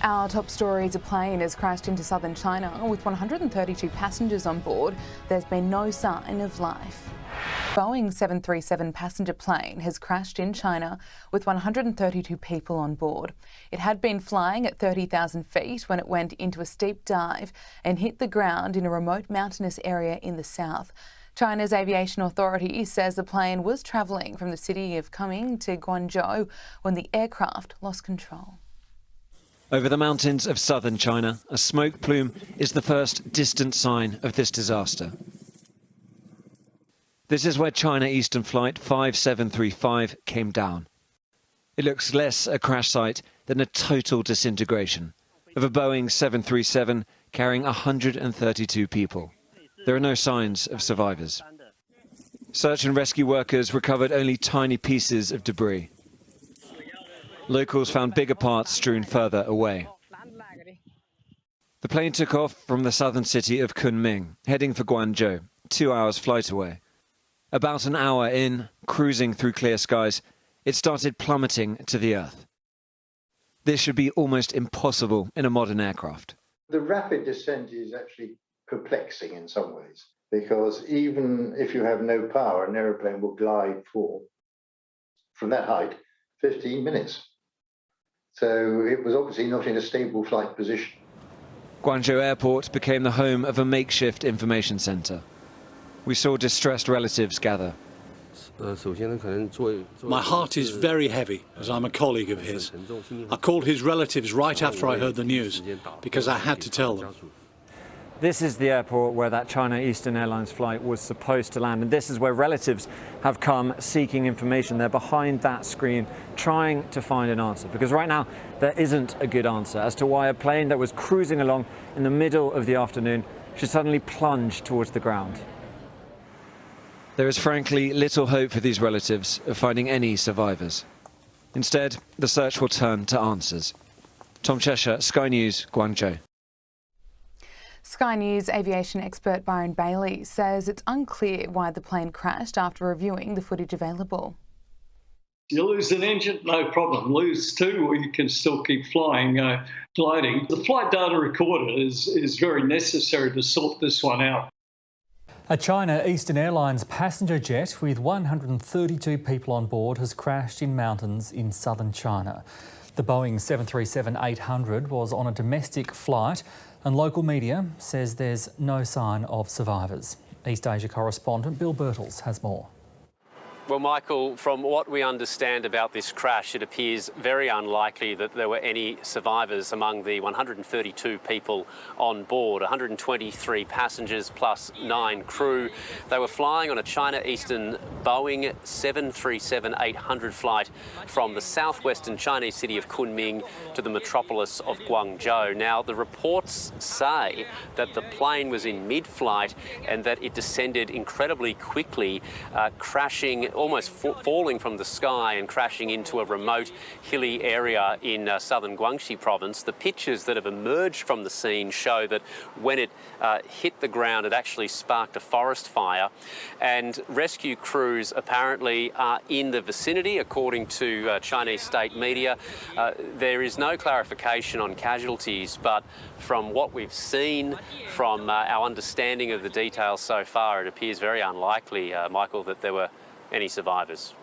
Our top story is a plane has crashed into southern China with 132 passengers on board. There's been no sign of life. Boeing 737 passenger plane has crashed in China with 132 people on board. It had been flying at 30,000 feet when it went into a steep dive and hit the ground in a remote mountainous area in the south. China's aviation authority says the plane was travelling from the city of Kunming to Guangzhou when the aircraft lost control. Over the mountains of southern China, a smoke plume is the first distant sign of this disaster. This is where China Eastern Flight 5735 came down. It looks less a crash site than a total disintegration of a Boeing 737 carrying 132 people. There are no signs of survivors. Search and rescue workers recovered only tiny pieces of debris. Locals found bigger parts strewn further away. The plane took off from the southern city of Kunming, heading for Guangzhou, 2 hours flight away. About an hour in, cruising through clear skies, it started plummeting to the earth. This should be almost impossible in a modern aircraft. The rapid descent is actually perplexing in some ways, because even if you have no power, an aeroplane will glide from that height 15 minutes. So it was obviously not in a stable flight position. Guangzhou Airport became the home of a makeshift information centre. We saw distressed relatives gather. My heart is very heavy, as I'm a colleague of his. I called his relatives right after I heard the news, because I had to tell them. This is the airport where that China Eastern Airlines flight was supposed to land, and this is where relatives have come seeking information. They're behind that screen trying to find an answer, because right now there isn't a good answer as to why a plane that was cruising along in the middle of the afternoon should suddenly plunge towards the ground. There is frankly little hope for these relatives of finding any survivors. Instead, the search will turn to answers. Tom Cheshire, Sky News, Guangzhou. Sky News aviation expert Byron Bailey says it's unclear why the plane crashed after reviewing the footage available. You lose an engine, no problem. Lose two, or you can still keep flying, gliding. The flight data recorder is very necessary to sort this one out. A China Eastern Airlines passenger jet with 132 people on board has crashed in mountains in southern China. The Boeing 737-800 was on a domestic flight, and local media says there's no sign of survivors. East Asia correspondent Bill Birtles has more. Well, Michael, from what we understand about this crash, it appears very unlikely that there were any survivors among the 132 people on board, 123 passengers plus 9 crew. They were flying on a China Eastern Boeing 737-800 flight from the southwestern Chinese city of Kunming to the metropolis of Guangzhou. Now, the reports say that the plane was in mid-flight and that it descended incredibly quickly, crashing, almost falling from the sky and crashing into a remote hilly area in southern Guangxi province. The pictures that have emerged from the scene show that when it hit the ground, it actually sparked a forest fire, and rescue crews apparently are in the vicinity, according to Chinese state media. There is no clarification on casualties, but from what we've seen, from our understanding of the details so far, it appears very unlikely, Michael, that there were any survivors.